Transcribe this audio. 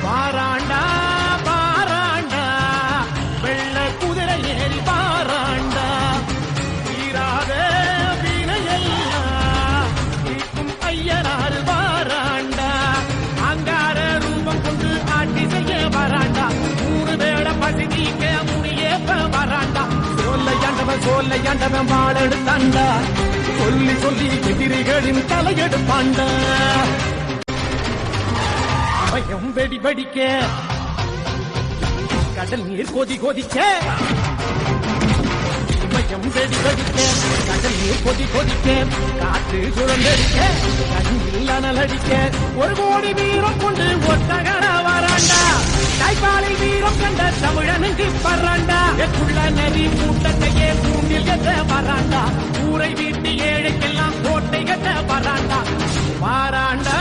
பாராண்டா பாராண்டா வெள்ள குதிரை ஏறி பாராண்டா தீராத வினையெல்லாம் தீர்க்கும் ஐயனாறு பாராண்டா அங்கார ரூபம் கொண்டு ஆட்சி செய்ய வராண்டா 3 வேளை பசி நீக்க முடியேப்ப வராண்டா சோல்லையாண்டவன் வாழெடுத்தாண்டா சொல்லி சொல்லி எதிரிகளின் தலையெடுப்பாண்டா பயம் வெடி வெடிக்க கடல் நீர் கொதி கொதிக்க பயம் வெடி வெடிக்க கடல் நீர் கொதி கொதிக்க காற்று சுழந்தடிக்க கண்ணில் அனலடிக்க 1 கோடி வீரம் கொண்டு ஒத்தகர வராண்டா தாய்ப்பாலை வீரம் கண்ட தமிழனுக்கு பறாண்டா எக்குள்ள நெறி கூட்டத்தையே கூண்டில் கட்ட வராண்டா ஊரை வீட்டு ஏழைக்கெல்லாம் கோட்டை கட்ட வராண்டா பாராண்டா